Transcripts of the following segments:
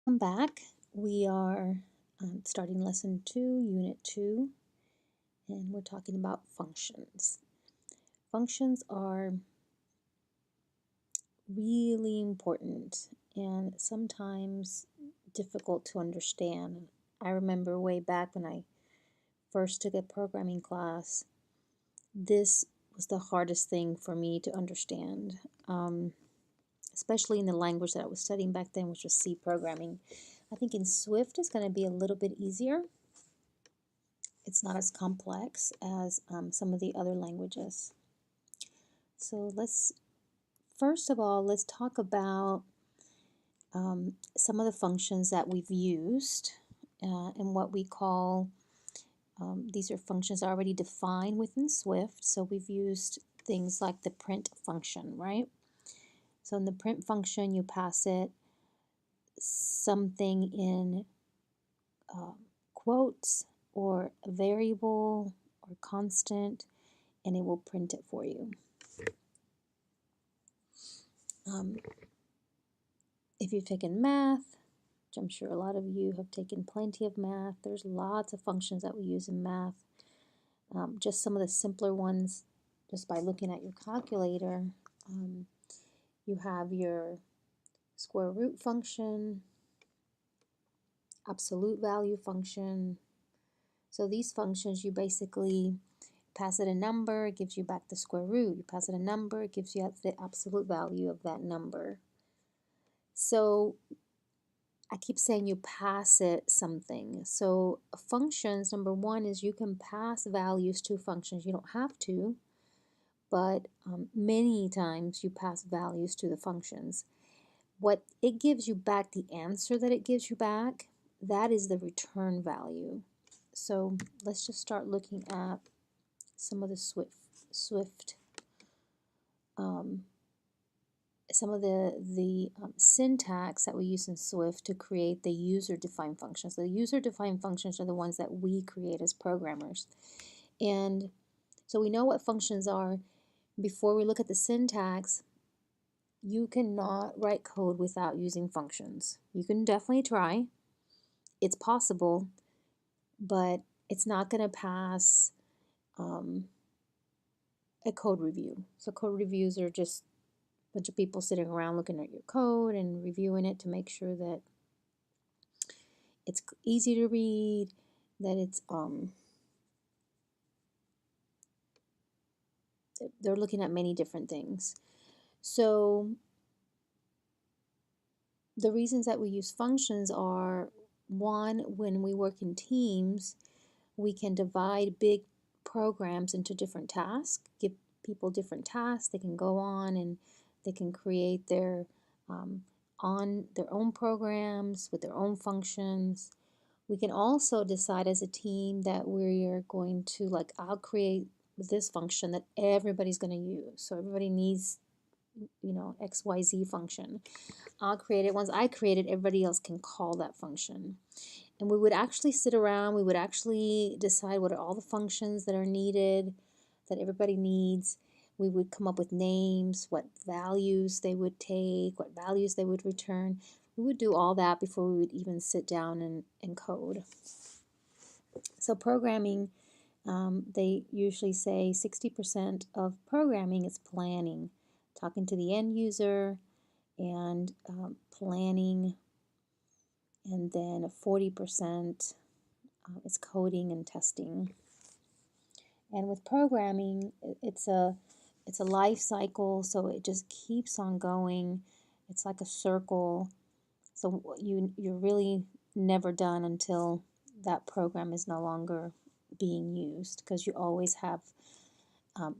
Welcome back. We are starting lesson 2, unit 2, and we're talking about functions. Functions are really important and sometimes difficult to understand. I remember way back when I first took a programming class, this was the hardest thing for me to understand, especially in the language that I was studying back then, which was C programming. I think in Swift it's going to be a little bit easier. It's not as complex as some of the other languages. So first of all, let's talk about some of the functions that we've used and what we call, these are functions already defined within Swift. So we've used things like the print function, right? So in the print function, you pass it something in quotes or a variable or constant, and it will print it for you. If you've taken math, which I'm sure a lot of you have taken plenty of math, there's lots of functions that we use in math. Just some of the simpler ones, just by looking at your calculator, you have your square root function, absolute value function. So these functions, you basically pass it a number, it gives you back the square root. You pass it a number, it gives you the absolute value of that number. So I keep saying you pass it something. So functions, number one is you can pass values to functions. You don't have to, but many times you pass values to the functions. What it gives you back, the answer that it gives you back, that is the return value. So let's just start looking at some of the Swift some of the syntax that we use in Swift to create the user-defined functions. The user-defined functions are the ones that we create as programmers. And so we know what functions are. Before we look at the syntax, you cannot write code without using functions. You can definitely try. It's possible, but it's not going to pass a code review. So code reviews are just bunch of people sitting around looking at your code and reviewing it to make sure that it's easy to read, that it's they're looking at many different things. So the reasons that we use functions are, one, when we work in teams, we can divide big programs into different tasks, give people different tasks. They can go on and they can create their on their own programs with their own functions. We can also decide as a team that we're going to, like, I'll create this function that everybody's going to use. So everybody needs, XYZ function. I'll create it. Once I create it, everybody else can call that function. And we would actually sit around, we would actually decide what are all the functions that are needed, that everybody needs. We would come up with names, what values they would take, what values they would return. We would do all that before we would even sit down and code. So programming, they usually say 60% of programming is planning, talking to the end user and planning, and then 40% is coding and testing. And with programming, it's a life cycle, so it just keeps on going. It's like a circle. So you're really never done until that program is no longer being used, because you always have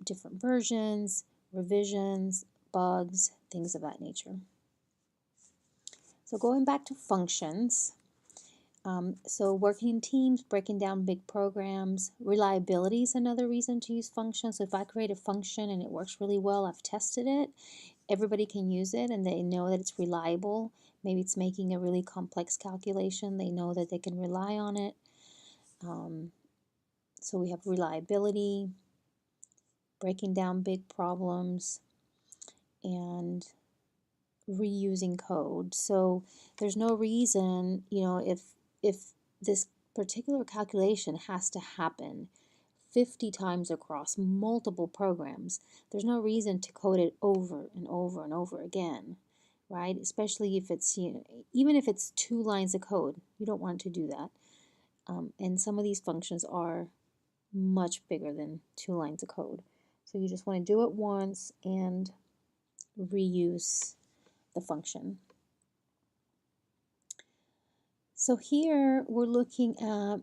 different versions, revisions, bugs, things of that nature. So going back to functions, so working in teams, breaking down big programs, reliability is another reason to use functions. So if I create a function and it works really well, I've tested it, everybody can use it and they know that it's reliable. Maybe it's making a really complex calculation. They know that they can rely on it. So we have reliability, breaking down big problems, and reusing code. So there's no reason, if this particular calculation has to happen 50 times across multiple programs, there's no reason to code it over and over and over again, right? Especially if it's, even if it's 2 lines of code, you don't want to do that. And some of these functions are much bigger than 2 lines of code. So you just want to do it once and reuse the function. So here we're looking at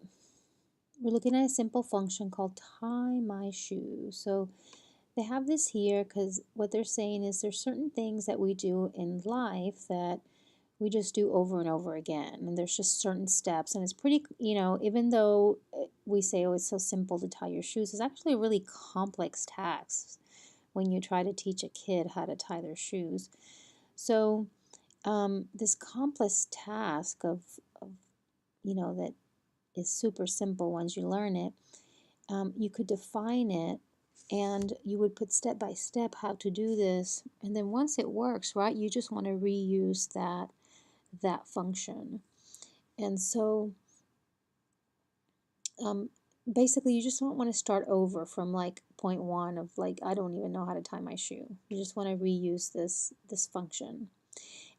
a simple function called tie my shoe. So they have this here because what they're saying is there's certain things that we do in life that we just do over and over again, and there's just certain steps, and it's pretty, even though we say, oh, it's so simple to tie your shoes, it's actually a really complex task when you try to teach a kid how to tie their shoes. So this complex task of that is super simple once you learn it, you could define it, and you would put step by step how to do this, and then once it works, right, you just want to reuse that function. And so basically you just don't want to start over from like point 1 of like, I don't even know how to tie my shoe. You just want to reuse this function.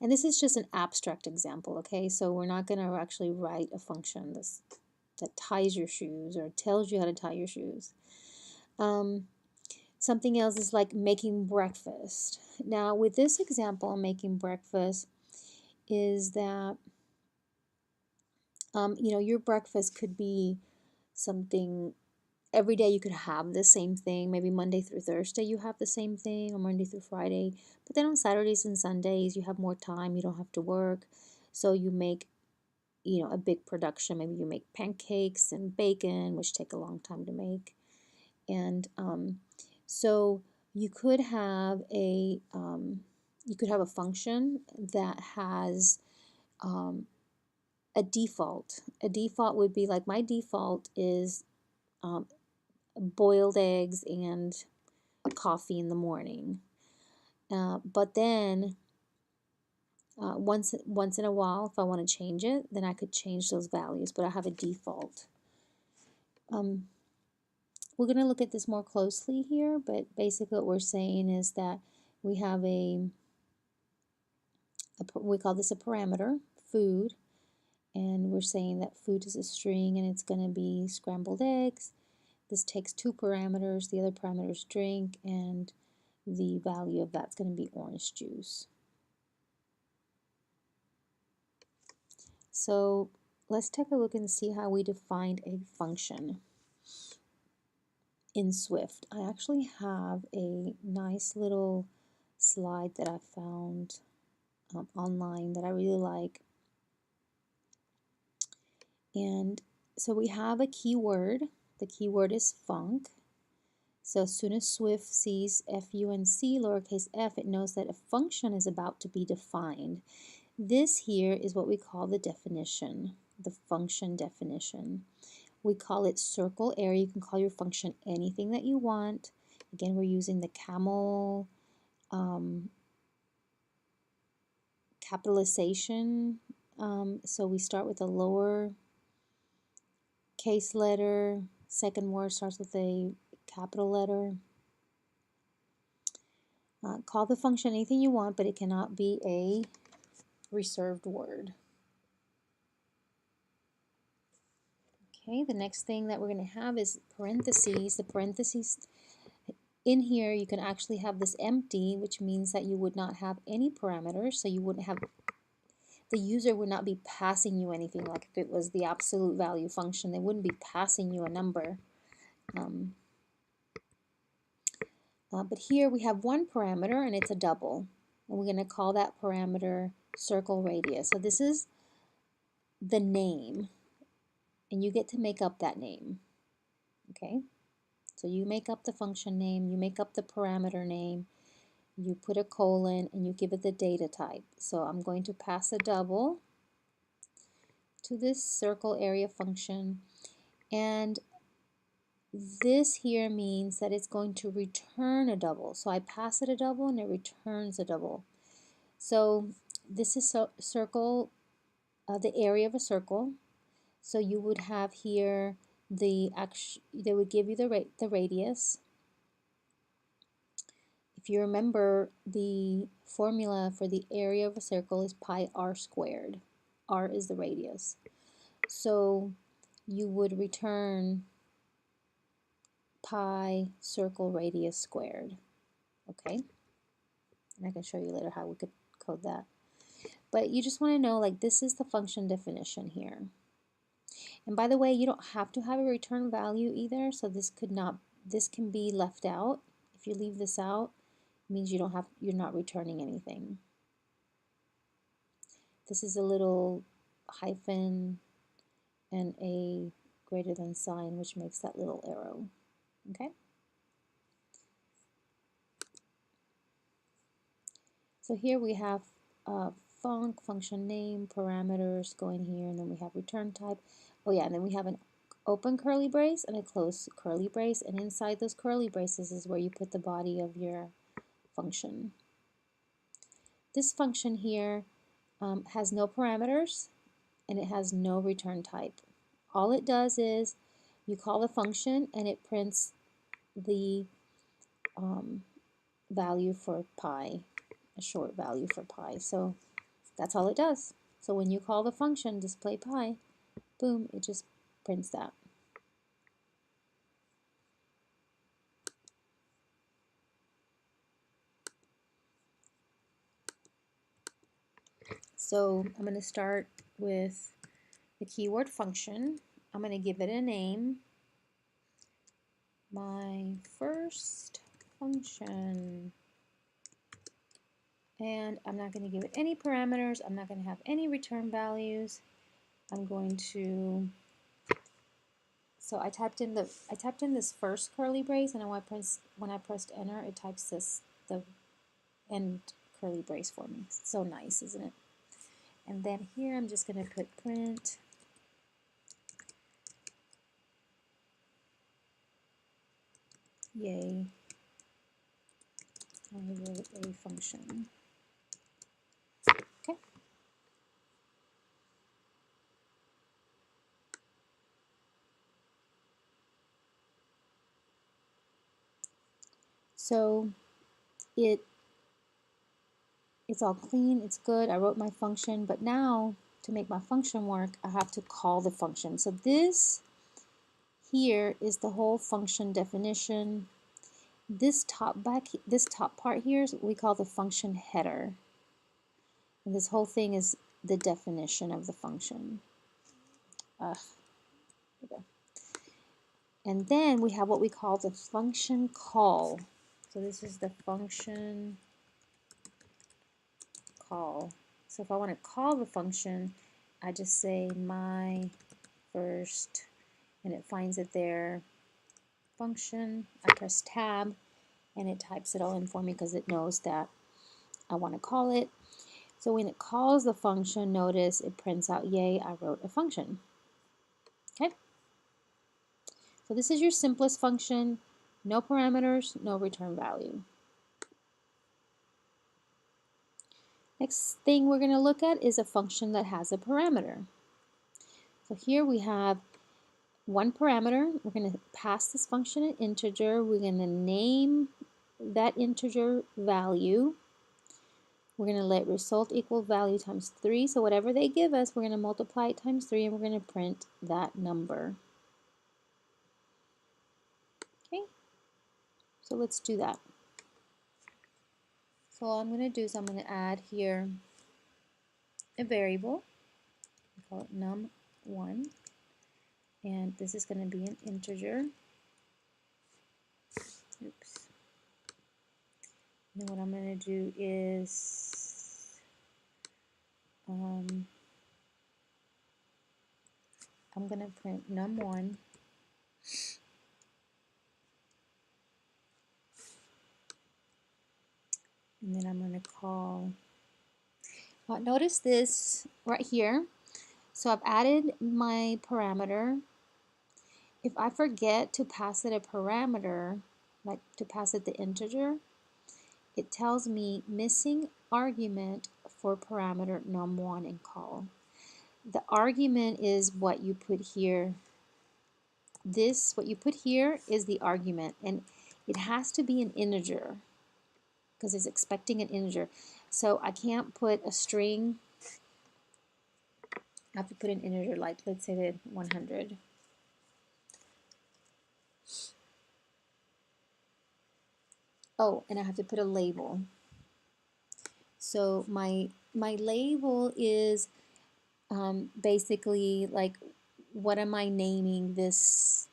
And this is just an abstract example, okay? So we're not going to actually write a function that ties your shoes or tells you how to tie your shoes. Something else is like making breakfast. Now, with this example, making breakfast is that, your breakfast could be something, every day you could have the same thing. Maybe Monday through Thursday you have the same thing, or Monday through Friday. But then on Saturdays and Sundays you have more time, you don't have to work. So you make, a big production. Maybe you make pancakes and bacon, which take a long time to make. And so you could have a function that has a default. A default would be like, my default is boiled eggs and coffee in the morning. But then once in a while, if I want to change it, then I could change those values, but I have a default. We're going to look at this more closely here, but basically what we're saying is that we have we call this a parameter, food, and we're saying that food is a string and it's going to be scrambled eggs. This takes 2 parameters, the other parameter is drink, and the value of that's going to be orange juice. So let's take a look and see how we defined a function in Swift. I actually have a nice little slide that I found online that I really like. And so we have a keyword. The keyword is func. So as soon as Swift sees func, lowercase f, it knows that a function is about to be defined. This here is what we call the definition, the function definition. We call it circle area. You can call your function anything that you want. Again, we're using the camel capitalization. So we start with a lower case letter. Second word starts with a capital letter. Call the function anything you want, but it cannot be a reserved word. Okay, the next thing that we're going to have is parentheses. The parentheses in here, you can actually have this empty, which means that you would not have any parameters, so you wouldn't have, the user would not be passing you anything. Like if it was the absolute value function, they wouldn't be passing you a number. But here we have one parameter and it's a double, and we're going to call that parameter circle radius. So this is the name, and you get to make up that name. Okay, so you make up the function name, you make up the parameter name, you put a colon, and you give it the data type. So I'm going to pass a double to this circle area function, and this here means that it's going to return a double. So I pass it a double and it returns a double. So this is circle, the area of a circle. So you would have here they would give you the radius. If you remember, the formula for the area of a circle is pi r squared. R is the radius. So you would return pi circle radius squared. Okay? And I can show you later how we could code that. But you just want to know, like, this is the function definition here. And by the way, you don't have to have a return value either, so this can be left out. If you leave this out, it means you're not returning anything. This is a little hyphen and a greater than sign, which makes that little arrow. Okay? So here we have function name, parameters going here, and then we have return type. Oh yeah, and then we have an open curly brace and a closed curly brace, and inside those curly braces is where you put the body of your function. This function here has no parameters and it has no return type. All it does is you call the function and it prints the value for pi, a short value for pi. So that's all it does. So when you call the function display pi, boom, it just prints that. So I'm going to start with the keyword function. I'm going to give it a name. My first function. And I'm not going to give it any parameters. I'm not going to have any return values. I'm going to, so I typed in this first curly brace, and when I pressed enter, it types the end curly brace for me. So nice, isn't it? And then here I'm just going to put print yay, I wrote a function. Okay. So it's all clean, it's good, I wrote my function, but now to make my function work, I have to call the function. So this here is the whole function definition. This top part here is what we call the function header. And this whole thing is the definition of the function. And then we have what we call the function call. So this is the function call. So if I want to call the function, I just say my first, and it finds it there, function. I press tab, and it types it all in for me because it knows that I want to call it. So when it calls the function, notice it prints out, yay, I wrote a function. Okay? So this is your simplest function, no parameters, no return value. Next thing we're going to look at is a function that has a parameter. So here we have one parameter. We're going to pass this function an integer. We're going to name that integer value. We're going to let result equal value times 3. So whatever they give us, we're going to multiply it times 3, and we're going to print that number. Okay, so let's do that. So all I'm going to do is I'm going to add here a variable. We call it num1. And this is going to be an integer. Oops. And what I'm going to do is I'm going to print num1. And then I'm going to call, notice this right here. So I've added my parameter. If I forget to pass it a parameter, like to pass it the integer, it tells me missing argument for parameter num1 in call. The argument is what you put here. What you put here is the argument, and it has to be an integer because it's expecting an integer. So I can't put a string. I have to put an integer, like let's say that 100. Oh, and I have to put a label. So my label is basically like, what am I naming this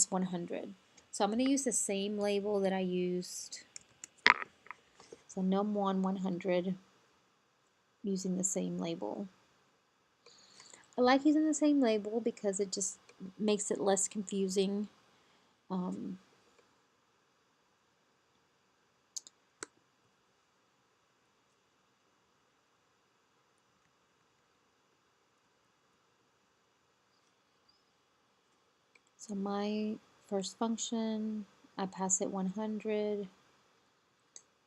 100? So I'm going to use the same label that I used. So num1 100, using the same label. I like using the same label because it just makes it less confusing. So my first function, I pass it 100.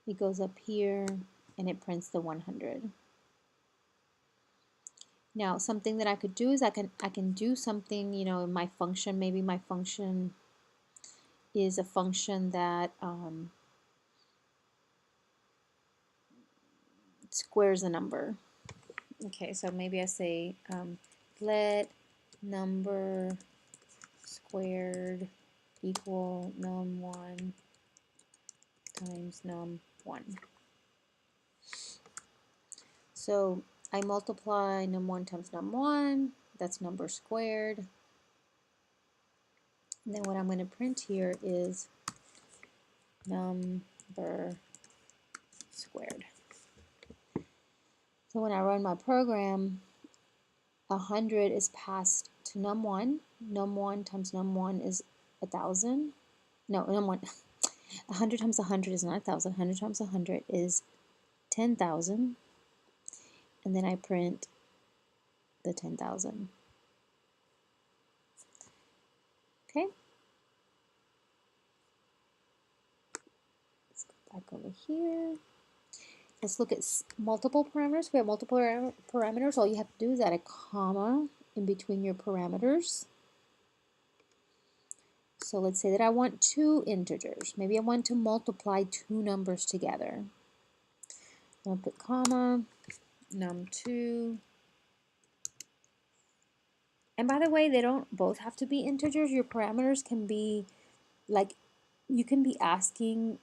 It goes up here and it prints the 100. Now, something that I could do is I can do something, you know, in my function. Maybe my function is a function that squares a number. Okay, so maybe I say let number squared equal num1 times num1. So I multiply num1 times num1, that's number squared. And then what I'm going to print here is number squared. So when I run my program, 100 is passed to num1. Num1 times num1 is 1,000. No, num1. 100 times 100 is not 1,000. 100 times 100 is 10,000. And then I print the 10,000. Okay. Let's go back over here. Let's look at multiple parameters. We have multiple parameters. All you have to do is add a comma in between your parameters. So let's say that I want two integers. Maybe I want to multiply two numbers together. I'm going to put comma, num2. And by the way, they don't both have to be integers. Your parameters can be like, you can be asking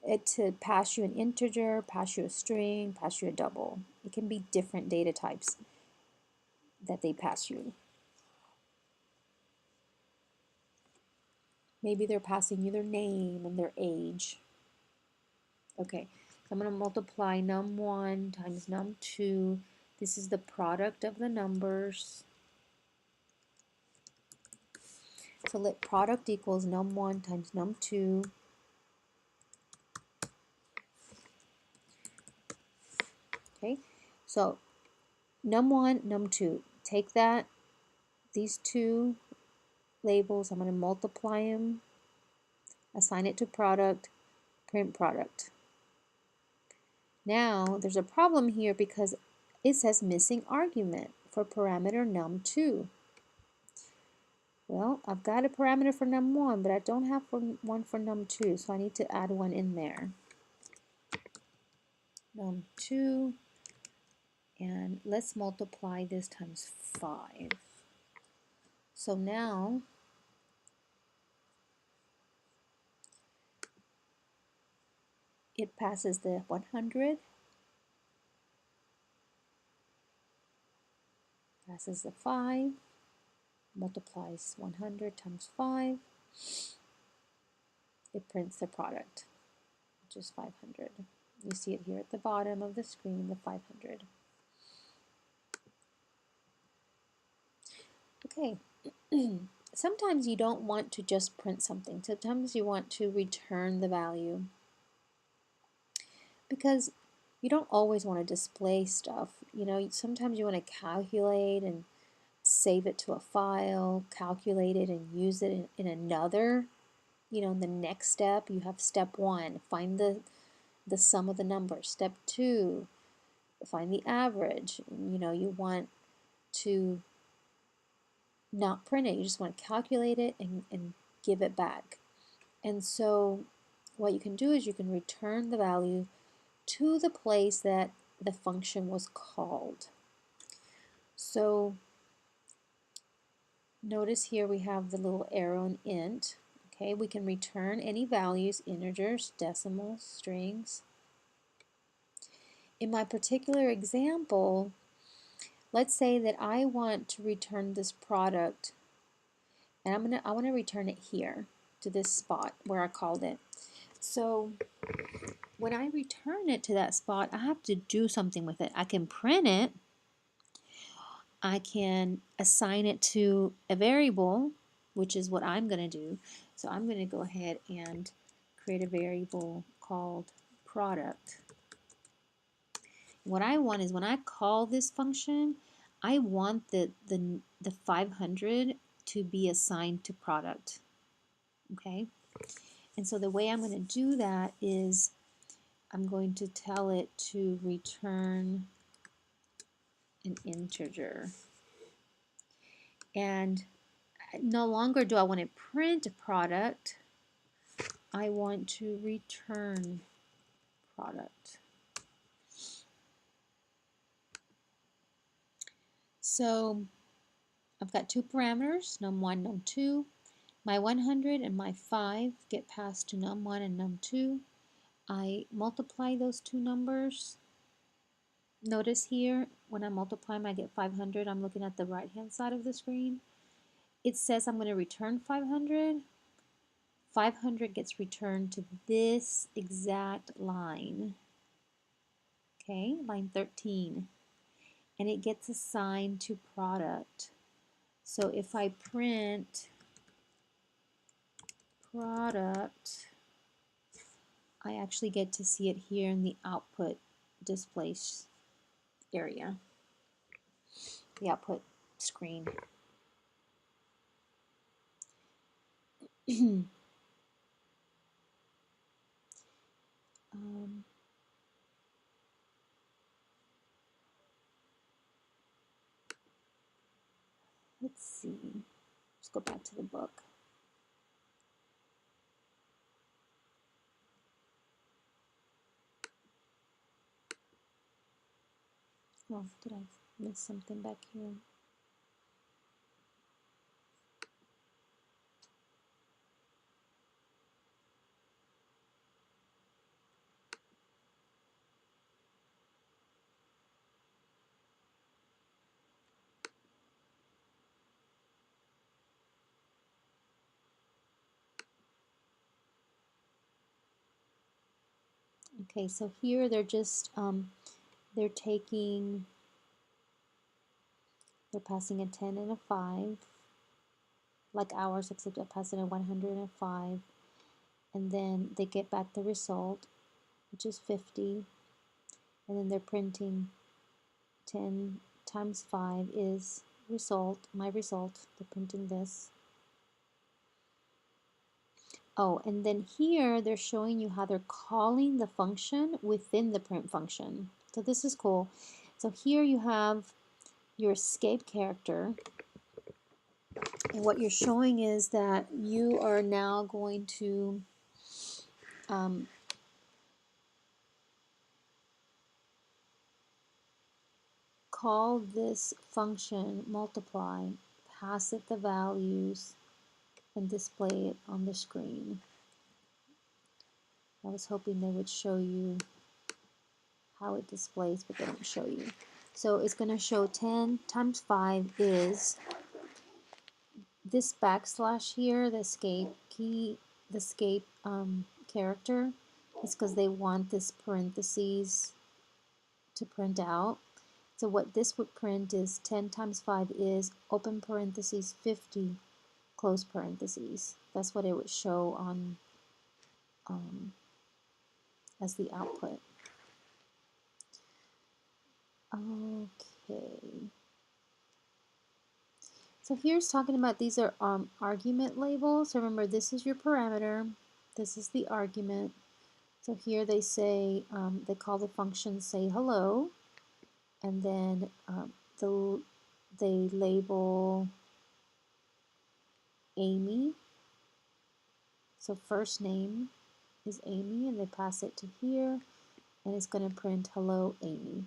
it to pass you an integer, pass you a string, pass you a double. It can be different data types that they pass you. Maybe they're passing you their name and their age. Okay, so I'm going to multiply num1 times num2. This is the product of the numbers. So let product equals num1 times num2. Okay, so num1, num2. Take that, these two labels, I'm going to multiply them, assign it to product, print product. Now, there's a problem here because it says missing argument for parameter num2. Well, I've got a parameter for num1, but I don't have one for num2, so I need to add one in there. Num2, and let's multiply this times 5. So now, it passes the 100, passes the 5, multiplies 100 times 5, it prints the product, which is 500. You see it here at the bottom of the screen, the 500. Okay, sometimes you don't want to just print something. Sometimes you want to return the value because you don't always want to display stuff. You know, sometimes you want to calculate and save it to a file, calculate it and use it in another. You know, in the next step, you have step 1, find the sum of the numbers. Step 2, find the average. You want to not print it. You just want to calculate it and give it back. And so what you can do is you can return the value to the place that the function was called. So notice here we have the little arrow and int. Okay, we can return any values, integers, decimals, strings. In my particular example, let's say that I want to return this product, and I want to return it here to this spot where I called it. So when I return it to that spot, I have to do something with it. I can print it. I can assign it to a variable, which is what I'm going to do. So I'm going to go ahead and create a variable called product. What I want is when I call this function, I want the 500 to be assigned to product. Okay? And so the way I'm going to do that is I'm going to tell it to return an integer. And no longer do I want to print a product, I want to return product. So I've got two parameters, num1, num2. My 100 and my 5 get passed to num1 and num2. I multiply those two numbers. Notice here, when I multiply them, I get 500. I'm looking at the right-hand side of the screen. It says I'm going to return 500. 500 gets returned to this exact line. Okay, line 13. And it gets assigned to product. So if I print product, I actually get to see it here in the output display area, the output screen. Let's see. Let's go back to the book. Oh, did I miss something back here? Okay, so here they're just they're passing a 10 and a 5, like ours, except they're passing a 100 and a 5, and then they get back the result, which is 50, and then they're printing 10 times 5 is result, my result. They're printing this. Oh, and then here they're showing you how they're calling the function within the print function. So this is cool. So here you have your escape character, and what you're showing is that you are now going to call this function multiply, pass it the values, and display it on the screen. I was hoping they would show you how it displays, but they don't show you. So it's going to show 10 times 5 is this backslash here, the escape key, the escape character, is because they want this parentheses to print out. So what this would print is 10 times 5 is open parentheses 50, close parentheses. That's what it would show on as the output. Okay. So here's talking about these are argument labels. So remember, this is your parameter. This is the argument. So here they say, they call the function say hello. and then they label Amy. So first name is Amy, and they pass it to here, and it's going to print hello Amy.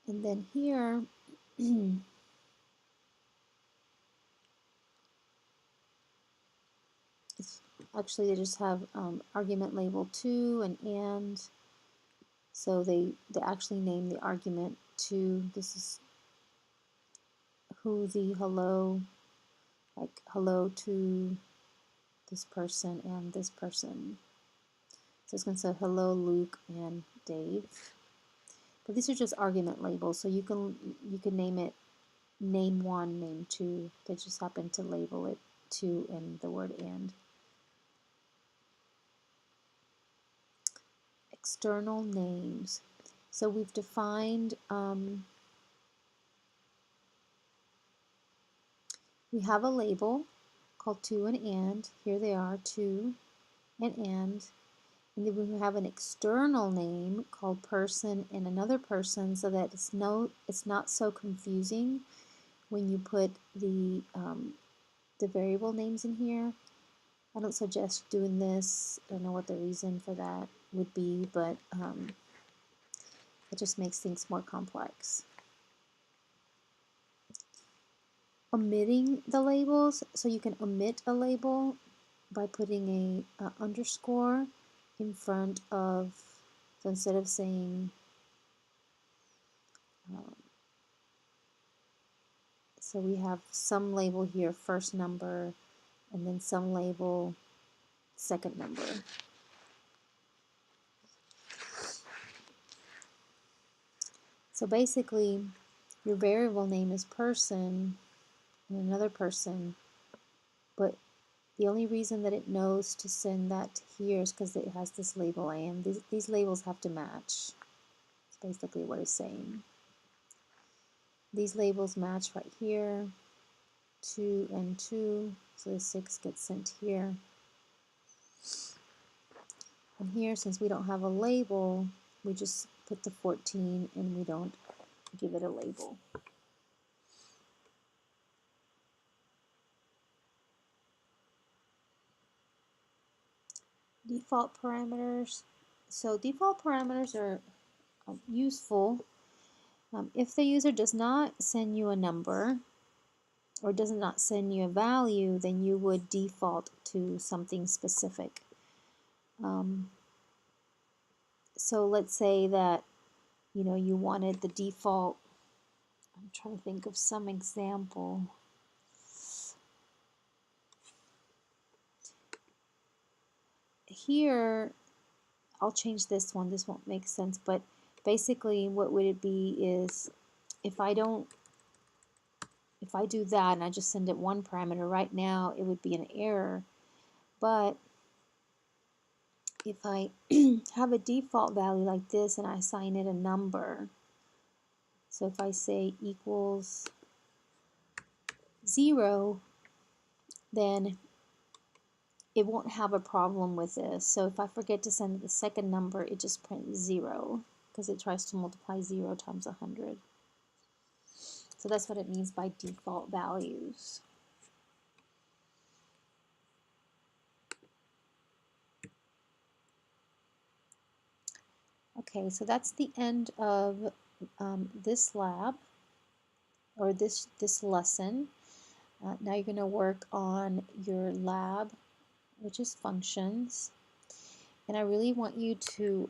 And then here, it's actually they just have argument label to and. So they actually name the argument to, this is who the hello, like hello to this person and this person. So it's going to say hello Luke and Dave. But these are just argument labels, so you can name it name 1, name 2. They just happen to label it to and the word and. External names. So we've defined, we have a label called to and. Here they are, to and. And then we have an external name called person and another person, so that it's not so confusing when you put the variable names in here. I don't suggest doing this. I don't know what the reason for that would be, but it just makes things more complex. Omitting the labels, so you can omit a label by putting a underscore in front of, so instead of saying so we have some label here, first number, and then some label, second number. So basically, your variable name is person and another person, but the only reason that it knows to send that to here is because it has this label and. These labels have to match. That's basically what it's saying. These labels match right here, 2 and 2, so the 6 gets sent here. And here, since we don't have a label, we just put the 14 and we don't give it a label. Default parameters. So default parameters are useful if the user does not send you a number or does not send you a value, then you would default to something specific. So let's say that you wanted the default. I'm trying to think of some example. Here, I'll change this one. This won't make sense, but basically what would it be is if I do that and I just send it one parameter, right now it would be an error. But if I have a default value like this and I assign it a number, so if I say equals 0, then it won't have a problem with this. So if I forget to send it the second number, it just prints 0 because it tries to multiply 0 times 100. So that's what it means by default values. Okay, so that's the end of this lab, or this lesson. Now you're going to work on your lab, which is functions. And I really want you to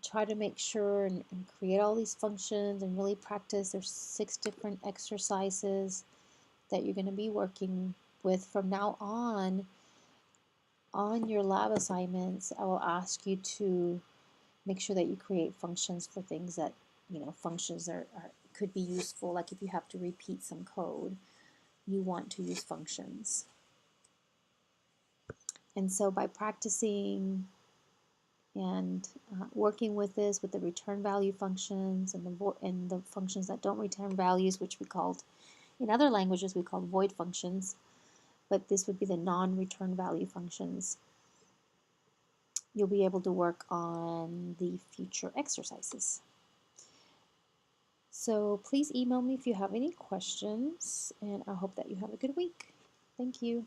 try to make sure and create all these functions and really practice. There's 6 different exercises that you're going to be working with. From now on your lab assignments, I will ask you to make sure that you create functions for things that, functions could be useful. Like if you have to repeat some code, you want to use functions. And so by practicing and working with this, with the return value functions and the functions that don't return values, which we called In other languages, we call void functions, but this would be the non-return value functions. You'll be able to work on the future exercises. So please email me if you have any questions, and I hope that you have a good week. Thank you.